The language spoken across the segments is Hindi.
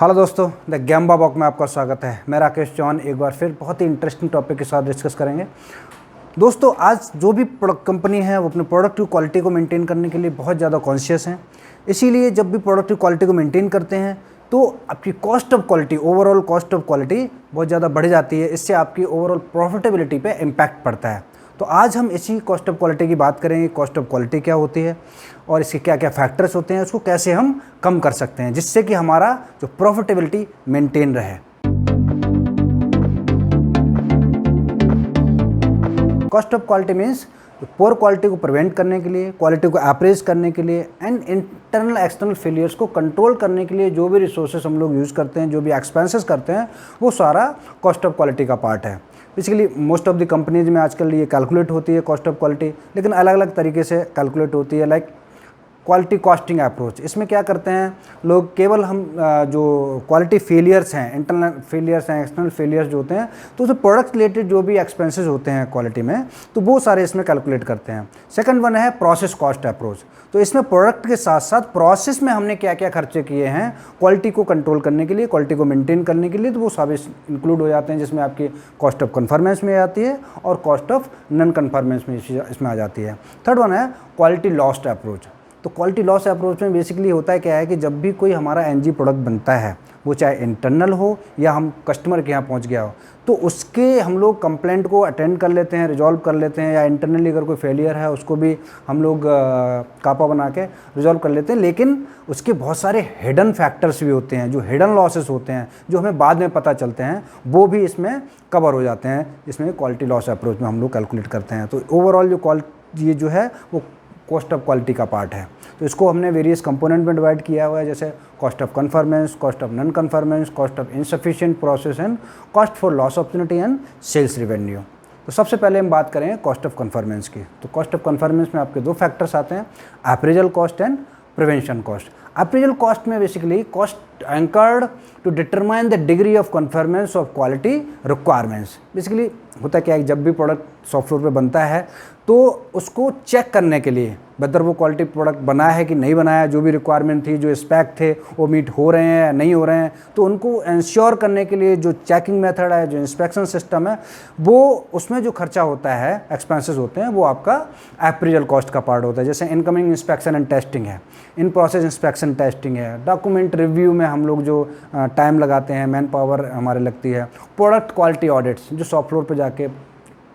हेलो दोस्तों, द गैम्बा बॉक में आपका स्वागत है। मैं राकेश चौहान एक बार फिर बहुत ही इंटरेस्टिंग टॉपिक के साथ डिस्कस करेंगे। दोस्तों, आज जो भी प्रोडक्ट कंपनी है वो अपने प्रोडक्ट की क्वालिटी को मेंटेन करने के लिए बहुत ज़्यादा कॉन्शियस हैं। इसीलिए जब भी प्रोडक्ट की क्वालिटी को मेंटेन करते हैं तो आपकी cost of quality, overall cost of quality बहुत ज़्यादा बढ़ जाती है। इससे आपकी ओवरऑल प्रॉफिटेबिलिटी पे इम्पैक्ट पड़ता है। तो आज हम इसी कॉस्ट ऑफ क्वालिटी की बात करेंगे। कॉस्ट ऑफ क्वालिटी क्या होती है और इसके क्या क्या फैक्टर्स होते हैं, उसको कैसे हम कम कर सकते हैं जिससे कि हमारा जो प्रॉफिटेबिलिटी मेंटेन रहे। Cost of quality means poor quality को प्रिवेंट करने के लिए, क्वालिटी को अप्रेज करने के लिए एंड इंटरनल एक्सटर्नल फेलियर्स को कंट्रोल करने के लिए जो भी रिसोर्सेज हम लोग यूज़ करते हैं, जो भी एक्सपेंसेस करते हैं, वो सारा कॉस्ट ऑफ क्वालिटी का पार्ट है। Basically most of the companies में आजकल ये कैलकुलेट होती है कॉस्ट ऑफ क्वालिटी, लेकिन अलग अलग तरीके से कैलकुलेट होती है। लाइक क्वालिटी कॉस्टिंग अप्रोच, इसमें क्या करते हैं लोग, केवल हम जो क्वालिटी फेलियर्स हैं, इंटरनल फेलियर्स हैं, एक्सटर्नल फेलियर्स जो होते हैं, तो उसमें प्रोडक्ट रिलेटेड जो भी एक्सपेंसेस होते हैं क्वालिटी में, तो वो सारे इसमें कैलकुलेट करते हैं। सेकंड वन है प्रोसेस कॉस्ट अप्रोच। तो इसमें प्रोडक्ट के साथ साथ प्रोसेस में हमने क्या क्या खर्चे किए हैं क्वालिटी को कंट्रोल करने के लिए, क्वालिटी को मेंटेन करने के लिए, तो वो सारे इंक्लूड हो जाते हैं, जिसमें आपकी कॉस्ट ऑफ कन्फर्मेंस में आती है और कॉस्ट ऑफ नॉन कन्फर्मेंस में इसमें आ जाती है। थर्ड वन है क्वालिटी लॉस्ट अप्रोच। तो क्वालिटी लॉस अप्रोच में बेसिकली होता है क्या है कि जब भी कोई हमारा एनजी प्रोडक्ट बनता है, वो चाहे इंटरनल हो या हम कस्टमर के यहाँ पहुँच गया हो, तो उसके हम लोग कंप्लेंट को अटेंड कर लेते हैं, रिजॉल्व कर लेते हैं, या इंटरनली अगर कोई फेलियर है उसको भी हम लोग कापा बना के रिजॉल्व कर लेते हैं। लेकिन उसके बहुत सारे हिडन फैक्टर्स भी होते हैं, जो हिडन लॉसेस होते हैं, जो हमें बाद में पता चलते हैं, वो भी इसमें कवर हो जाते हैं, जिसमें क्वालिटी लॉस अप्रोच में हम लोग कैलकुलेट करते हैं। तो ओवरऑल ये जो है वो कॉस्ट ऑफ क्वालिटी का पार्ट है। तो इसको हमने वेरियस कंपोनेंट में डिवाइड किया हुआ है, जैसे cost of conformance, cost of non conformance, cost of insufficient process and cost for loss opportunity and sales revenue. तो सबसे पहले हम बात करें कॉस्ट ऑफ कन्फर्मेंस की। तो कॉस्ट ऑफ कन्फर्मेंस में आपके दो फैक्टर्स आते हैं, appraisal cost and prevention cost. Appraisal cost में basically cost incurred to determine the degree of conformance of quality requirements. Basically होता क्या है, जब भी प्रोडक्ट सॉफ्टवेयर पे बनता है तो उसको चेक करने के लिए वेदर वो क्वालिटी प्रोडक्ट बना है कि नहीं बनाया, जो भी रिक्वायरमेंट थी, जो स्पेक थे, वो मीट हो रहे हैं या नहीं हो रहे हैं, तो उनको इंश्योर करने के लिए जो चेकिंग मेथड है, जो इंस्पेक्शन सिस्टम है, वो उसमें जो खर्चा होता है, एक्सपेंसेस होते हैं, वो आपका अप्रेजल कॉस्ट का पार्ट होता है। जैसे इनकमिंग इंस्पेक्शन एंड टेस्टिंग है, इन प्रोसेस इंस्पेक्शन टेस्टिंग है, डॉक्यूमेंट रिव्यू में हम लोग जो टाइम लगाते हैं, मैन पावर हमारे लगती है, प्रोडक्ट क्वालिटी ऑडिट्स, जो सॉफ्टवेयर पर जाके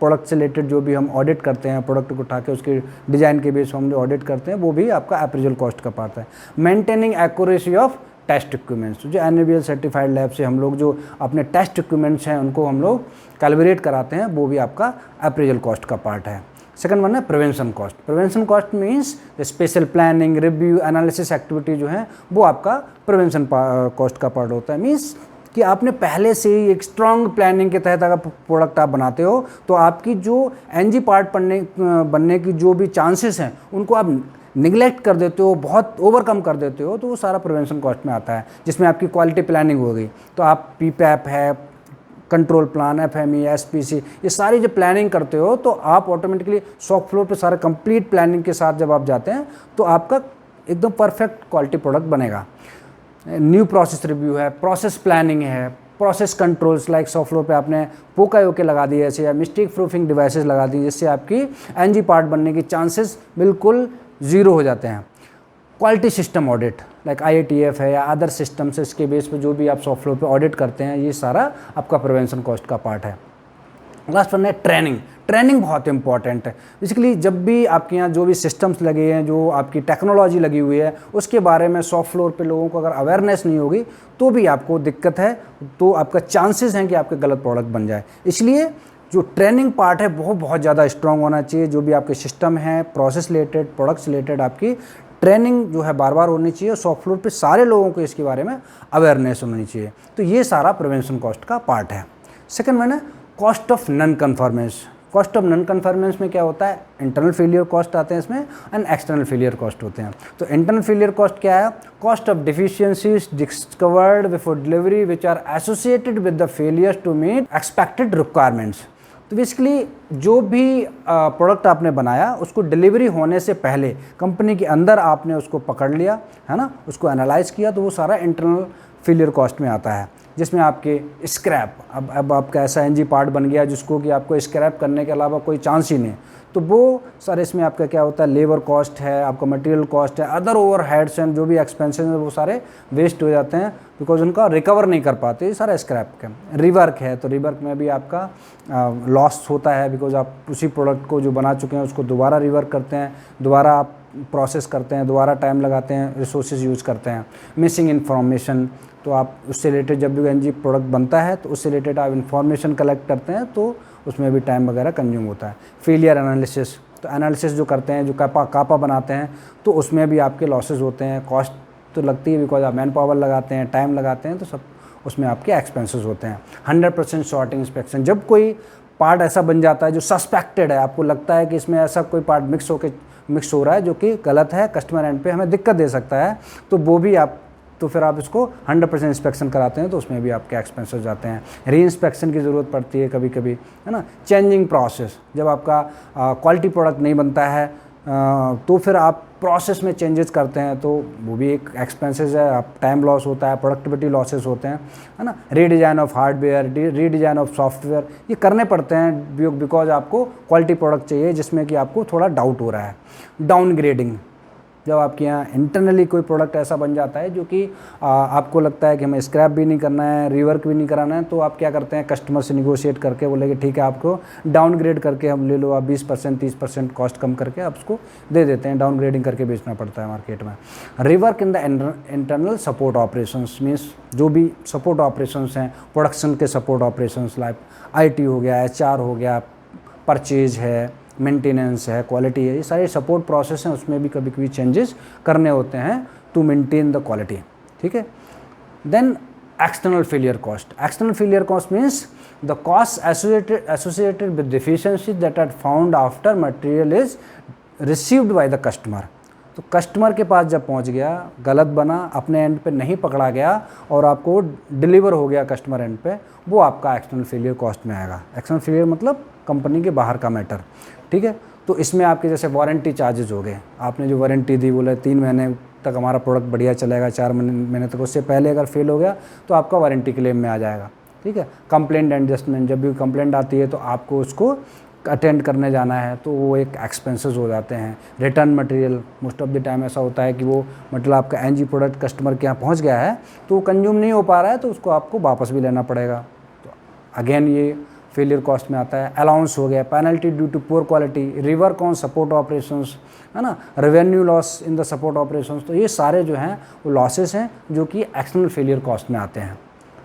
प्रोडक्ट से रिलेटेड जो भी हम ऑडिट करते हैं, प्रोडक्ट को उठा के उसके डिज़ाइन के बेस पर हम जो ऑडिट करते हैं, वो भी आपका अप्रेजल कॉस्ट का पार्ट है। Maintaining accuracy of test equipments, जो एनएबीएल सर्टिफाइड लैब से हम लोग जो अपने टेस्ट इक्विपमेंट्स हैं उनको हम लोग कैलिब्रेट कराते हैं, वो भी आपका अप्रेजल कॉस्ट का पार्ट है। सेकंड वन है prevention cost. Prevention cost means special planning, review, analysis activity जो है वो आपका प्रिवेंशन कॉस्ट का पार्ट होता है। मीन्स कि आपने पहले से ही एक स्ट्रॉन्ग प्लानिंग के तहत अगर प्रोडक्ट आप बनाते हो तो आपकी जो एनजी पार्ट बनने की जो भी चांसेस हैं उनको आप निगलेक्ट कर देते हो, बहुत ओवरकम कर देते हो, तो वो सारा प्रिवेंशन कॉस्ट में आता है, जिसमें आपकी क्वालिटी प्लानिंग हो गई। तो आप पीपैप है, कंट्रोल प्लान, एफएमई, एसपीसी, ये सारी जो प्लानिंग करते हो तो आप ऑटोमेटिकली शॉप फ्लोर पे सारा कंप्लीट प्लानिंग के साथ जब आप जाते हैं तो आपका एकदम परफेक्ट क्वालिटी प्रोडक्ट बनेगा। न्यू प्रोसेस रिव्यू है, प्रोसेस प्लानिंग है, प्रोसेस कंट्रोल्स लाइक सॉफ्टवेयर पे आपने पोका लगा दिए ऐसे, या मिस्टेक प्रूफिंग डिवाइसेस लगा दी, जिससे आपकी एनजी पार्ट बनने की चांसेस बिल्कुल ज़ीरो हो जाते हैं। Quality system audit like IATF है या अदर सिस्टम्स, इसके बेस पे जो भी आप सॉफ्टवेयर पे ऑडिट करते हैं, ये सारा आपका प्रिवेंशन कॉस्ट का पार्ट है। लास्ट वन है ट्रेनिंग। ट्रेनिंग बहुत इंपॉर्टेंट है। बेसिकली जब भी आपके यहाँ जो भी सिस्टम्स लगे हैं, जो आपकी टेक्नोलॉजी लगी हुई है, उसके बारे में शॉप फ्लोर पे लोगों को अगर अवेयरनेस नहीं होगी तो भी आपको दिक्कत है, तो आपका चांसेस हैं कि आपके गलत प्रोडक्ट बन जाए। इसलिए जो ट्रेनिंग पार्ट है वो बहुत ज़्यादा स्ट्रॉन्ग होना चाहिए। जो भी आपके सिस्टम है, प्रोसेस रिलेटेड, प्रोडक्ट्स रिलेटेड, आपकी ट्रेनिंग जो है बार बार होनी चाहिए। शॉप फ्लोर पे सारे लोगों को इसके बारे में अवेयरनेस होनी चाहिए। तो ये सारा प्रिवेंशन कॉस्ट का पार्ट है। सेकंड वन है cost of non conformance. Cost of non conformance में क्या होता है, इंटरनल फेलियर कॉस्ट आते हैं इसमें एंड एक्सटर्नल फेलियर कॉस्ट होते हैं। तो इंटरनल फेलियर कॉस्ट क्या है, cost of deficiencies discovered before delivery which are associated with the failures to meet expected requirements. तो बेसिकली जो भी प्रोडक्ट आपने बनाया उसको डिलीवरी होने से पहले कंपनी के अंदर आपने उसको पकड़ लिया, है ना, उसको एनालाइज किया, तो वो सारा इंटरनल फेलियर कॉस्ट में आता है, जिसमें आपके स्क्रैप, अब आपका ऐसा एनजी पार्ट बन गया जिसको कि आपको स्क्रैप करने के अलावा कोई चांस ही नहीं, तो वो सारे इसमें आपका क्या होता है, लेबर कॉस्ट है, आपका मटेरियल कॉस्ट है, अदर ओवरहेड्स हैं, जो भी एक्सपेंसेस हैं वो सारे वेस्ट हो जाते हैं बिकॉज उनका रिकवर नहीं कर पाते, ये सारा स्क्रैप का। रिवर्क है तो रिवर्क में भी आपका लॉस होता है बिकॉज आप उसी प्रोडक्ट को जो बना चुके हैं उसको दोबारा रिवर्क करते हैं, दोबारा आप प्रोसेस करते हैं, दोबारा टाइम लगाते हैं, रिसोर्सेज यूज़ करते हैं। मिसिंग इन्फॉर्मेशन, तो आप उससे रिलेटेड जब भी एनजी प्रोडक्ट बनता है तो उससे रिलेटेड आप इन्फॉर्मेशन कलेक्ट करते हैं तो उसमें भी टाइम वगैरह कंज्यूम होता है। फेलियर एनालिसिस, तो एनालिसिस जो करते हैं, जो कापा बनाते हैं, तो उसमें भी आपके लॉसेस होते हैं, कॉस्ट तो लगती है बिकॉज आप मैन पावर लगाते हैं, टाइम लगाते हैं, तो सब उसमें आपके एक्सपेंसेस होते हैं। 100% शॉर्टिंग इंस्पेक्शन, जब कोई पार्ट ऐसा बन जाता है जो सस्पेक्टेड है, आपको लगता है कि इसमें ऐसा कोई पार्ट मिक्स हो रहा है जो कि गलत है, कस्टमर एंड पे हमें दिक्कत दे सकता है, तो वो भी आप, तो फिर आप इसको 100% इंस्पेक्शन कराते हैं, तो उसमें भी आपके एक्सपेंसेस जाते हैं। री इंस्पेक्शन की ज़रूरत पड़ती है कभी कभी, है ना। चेंजिंग प्रोसेस, जब आपका क्वालिटी प्रोडक्ट नहीं बनता है तो फिर आप प्रोसेस में चेंजेस करते हैं, तो वो भी एक एक्सपेंसेस है, आप टाइम लॉस होता है, प्रोडक्टिविटी लॉसेस होते हैं, है ना। Redesign of hardware, redesign of software, ये करने पड़ते हैं बिकॉज आपको क्वालिटी प्रोडक्ट चाहिए जिसमें कि आपको थोड़ा डाउट हो रहा है। डाउनग्रेडिंग, जब आपके यहाँ इंटरनली कोई प्रोडक्ट ऐसा बन जाता है जो कि आपको लगता है कि हमें स्क्रैप भी नहीं करना है, रिवर्क भी नहीं कराना है, तो आप क्या करते हैं, कस्टमर से निगोशिएट करके बोले कि ठीक है आपको डाउनग्रेड करके हम ले लो, आप 20% 30% कॉस्ट कम करके आप उसको दे देते हैं, डाउनग्रेडिंग करके बेचना पड़ता है मार्केट में। Rework in the internal support operations, means जो भी सपोर्ट ऑपरेशंस हैं, प्रोडक्शन के सपोर्ट ऑपरेशंस लाइक IT हो गया, HR हो गया, परचेज है, मेंटेनेंस है, क्वालिटी है, ये सारे सपोर्ट प्रोसेस हैं, उसमें भी कभी कभी चेंजेस करने होते हैं टू मेंटेन द क्वालिटी, ठीक है। Then external failure cost, external failure cost means the cost associated with deficiency that are found after material is received by the customer. तो कस्टमर के पास जब पहुंच गया, गलत बना, अपने एंड पे नहीं पकड़ा गया और आपको डिलीवर हो गया कस्टमर एंड पे, वो आपका एक्सटर्नल फेलियर कॉस्ट में आएगा। एक्सटर्नल फेलियर मतलब कंपनी के बाहर का मैटर, ठीक है। तो इसमें आपके जैसे वारंटी चार्जेस हो गए, आपने जो वारंटी दी, बोले 3 महीने तक हमारा प्रोडक्ट बढ़िया चलेगा, 4 महीने तक, उससे पहले अगर फेल हो गया तो आपका वारंटी क्लेम में आ जाएगा, ठीक है। कंप्लेंट एडजस्टमेंट, जब भी कंप्लेंट आती है तो आपको उसको अटेंड करने जाना है, तो वो एक एक्सपेंसेस हो जाते हैं। Return material, most of the time ऐसा होता है कि वो मतलब आपका एनजी प्रोडक्ट कस्टमर के यहाँ पहुँच गया है तो वो कंज्यूम नहीं हो पा रहा है, तो उसको आपको वापस भी लेना पड़ेगा, तो अगेन ये फेलियर कॉस्ट में आता है। अलाउंस हो गया, penalty due to poor quality, rework on support operations, है ना, revenue loss in the support operations, तो ये सारे जो हैं वो लॉसेस हैं जो कि एक्सटर्नल फेलियर कॉस्ट में आते हैं,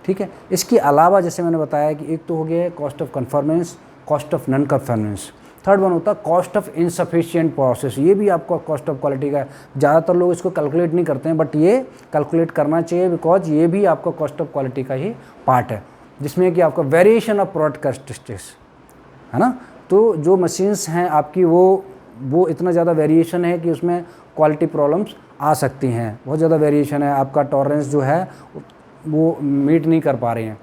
ठीक है। इसके अलावा जैसे मैंने बताया कि एक तो हो गया cost of conformance, cost of non conformance, third one होता है कॉस्ट ऑफ इनसफिशिएंट प्रोसेस, ये भी आपका कॉस्ट ऑफ क्वालिटी का है। ज़्यादातर लोग इसको कैलकुलेट नहीं करते हैं, बट ये कैलकुलेट करना चाहिए बिकॉज ये भी आपका कॉस्ट ऑफ क्वालिटी का ही पार्ट है, जिसमें कि आपका वेरिएशन ऑफ प्रोडक्ट कैरेक्टरिस्टिक्स, है ना। तो जो मशीन्स हैं आपकी वो इतना ज़्यादा वेरिएशन है कि उसमें क्वालिटी प्रॉब्लम्स आ सकती हैं, बहुत ज़्यादा वेरिएशन है, आपका टॉलरेंस जो है वो मीट नहीं कर पा रहे हैं,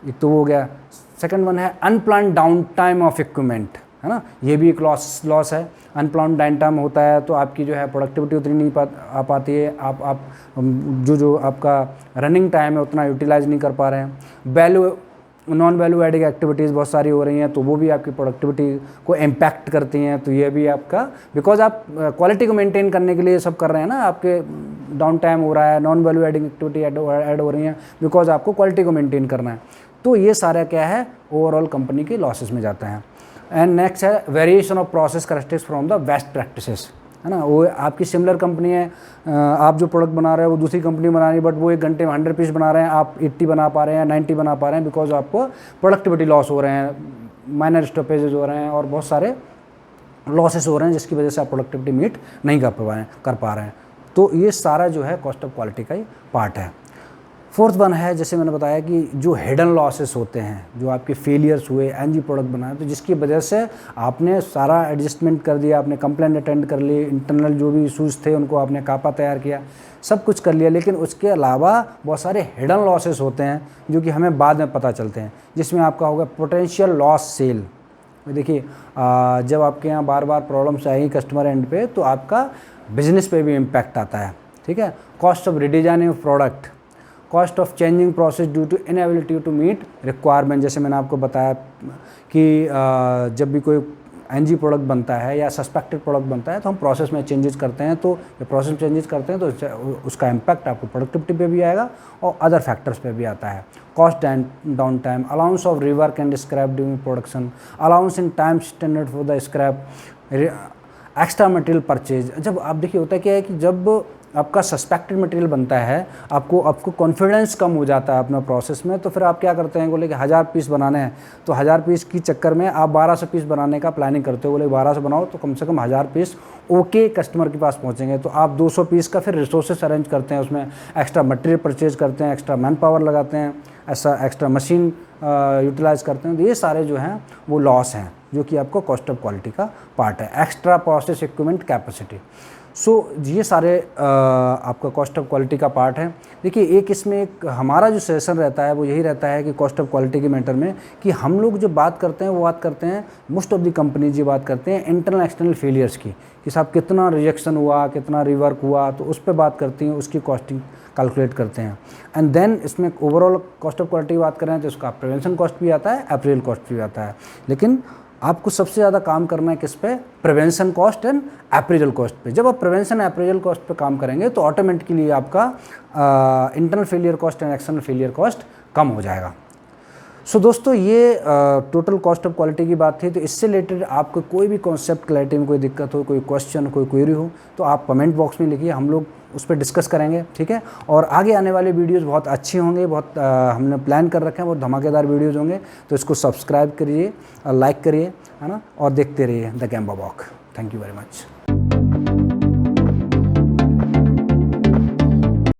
एक तो वो हो गया। सेकंड वन है unplanned down time of equipment, है ना, ये भी एक लॉस है। अनप्लान्ड डाउन टाइम होता है तो आपकी जो है प्रोडक्टिविटी उतनी नहीं आ पाती है, आप जो आपका रनिंग टाइम है उतना यूटिलाइज नहीं कर पा रहे हैं। नॉन वैल्यू एडिंग एक्टिविटीज़ बहुत सारी हो रही हैं, तो वो भी आपकी प्रोडक्टिविटी को इम्पैक्ट करती हैं, तो ये भी आपका, बिकॉज आप क्वालिटी को मेंटेन करने के लिए सब कर रहे हैं ना, आपके डाउन टाइम हो रहा है, non value adding activity add हो रही हैं बिकॉज आपको क्वालिटी को मेंटेन करना है, तो ये सारा क्या है ओवरऑल कंपनी के लॉसेस में जाता है। एंड नेक्स्ट है variation of process characteristics from the best practices, है ना, वो आपकी सिमिलर कंपनी है, आप जो प्रोडक्ट बना रहे हो वो दूसरी कंपनी बना रही है, बट वो 1 घंटे में 100 पीस बना रहे हैं, आप 80 बना पा रहे हैं, 90 बना पा रहे हैं, बिकॉज आपको प्रोडक्टिविटी लॉस हो रहे हैं, माइनर स्टॉपेजेस हो रहे हैं और बहुत सारे लॉसेस हो रहे हैं, जिसकी वजह से आप प्रोडक्टिविटी मीट नहीं कर पा रहे हैं। तो ये सारा जो है कॉस्ट ऑफ क्वालिटी का ही पार्ट है। फोर्थ वन है, जैसे मैंने बताया कि जो हिडन लॉसेस होते हैं, जो आपके फेलियर्स हुए, एनजी प्रोडक्ट बनाए, तो जिसकी वजह से आपने सारा एडजस्टमेंट कर दिया, आपने कंप्लेंट अटेंड कर ली, इंटरनल जो भी इशूज़ थे उनको आपने कापा तैयार किया, सब कुछ कर लिया, लेकिन उसके अलावा बहुत सारे हिडन लॉसेस होते हैं जो कि हमें बाद में पता चलते हैं, जिसमें आपका होगा पोटेंशियल लॉस सेल, देखिए जब आपके यहाँ बार बार प्रॉब्लम्स आएगी कस्टमर एंड पे तो आपका बिजनेस पे भी इम्पैक्ट आता है, ठीक है। Cost of redesigning of product, cost of changing process due to inability to meet requirement. जैसे मैंने आपको बताया कि जब भी कोई एनजी प्रोडक्ट बनता है या सस्पेक्टेड प्रोडक्ट बनता है तो हम प्रोसेस में चेंजेस करते हैं, तो ये प्रोसेस चेंजेस करते हैं तो उसका इम्पैक्ट आपको प्रोडक्टिविटी पे भी आएगा और अदर फैक्टर्स पे भी आता है। Cost and down time, allowance of rework and scrap during production, allowance in time standard for the scrap, extra material purchase. जब आप देखिए होता क्या है कि जब आपका सस्पेक्टेड मटेरियल बनता है, आपको कॉन्फिडेंस कम हो जाता है अपना प्रोसेस में, तो फिर आप क्या करते हैं, बोले कि 1000 पीस बनाने हैं तो 1000 पीस की चक्कर में आप 1200 पीस बनाने का प्लानिंग करते हो। बोले 1200 बनाओ तो कम से कम 1000 पीस ओके कस्टमर के पास पहुंचेंगे, तो आप 200 पीस का फिर रिसोर्सेस अरेंज करते हैं, उसमें एक्स्ट्रा मटेरियल परचेज करते हैं, एक्स्ट्रा मैन पावर लगाते हैं, ऐसा एक्स्ट्रा मशीन यूटिलाइज करते हैं। तो ये सारे जो हैं वो लॉस हैं जो कि आपको कॉस्ट ऑफ क्वालिटी का पार्ट है। एक्स्ट्रा प्रोसेस इक्विपमेंट कैपेसिटी, सो ये सारे आपका कॉस्ट ऑफ क्वालिटी का पार्ट है। देखिए एक इसमें एक हमारा जो सेशन रहता है वो यही रहता है कि कॉस्ट ऑफ क्वालिटी के मैटर में कि हम लोग जो बात करते हैं वो बात करते हैं, मोस्ट ऑफ द कंपनीज ये बात करते हैं इंटरनल एक्सटर्नल फेलियर्स की, कि साहब कितना रिजेक्शन हुआ, कितना रिवर्क हुआ, तो उस पर बात करती हैं, उसकी कॉस्टिंग कैलकुलेट करते हैं। एंड देन इसमें ओवरऑल कॉस्ट ऑफ क्वालिटी की बात करें तो उसका प्रिवेंशन कॉस्ट भी आता है, अप्रेजल कॉस्ट भी आता है, लेकिन आपको सबसे ज़्यादा काम करना है किस पे, prevention cost and appraisal cost पे। जब आप प्रिवेंशन एंड अप्रेजल कॉस्ट पे काम करेंगे तो ऑटोमेटिकली आपका internal failure cost and external failure cost कम हो जाएगा। सो दोस्तों ये टोटल कॉस्ट ऑफ क्वालिटी की बात थी। तो इससे रिलेटेड आपको कोई भी कॉन्सेप्ट क्लैरिटी में कोई दिक्कत हो, कोई क्वेश्चन, कोई क्वेरी हो तो आप कमेंट बॉक्स में लिखिए, हम लोग उस पर डिस्कस करेंगे, ठीक है। और आगे आने वाले वीडियोस बहुत अच्छे होंगे, बहुत हमने प्लान कर रखे हैं, बहुत धमाकेदार वीडियोस होंगे, तो इसको सब्सक्राइब करिए, लाइक करिए, है ना, और देखते रहिए the Gamba walk. Thank you very much.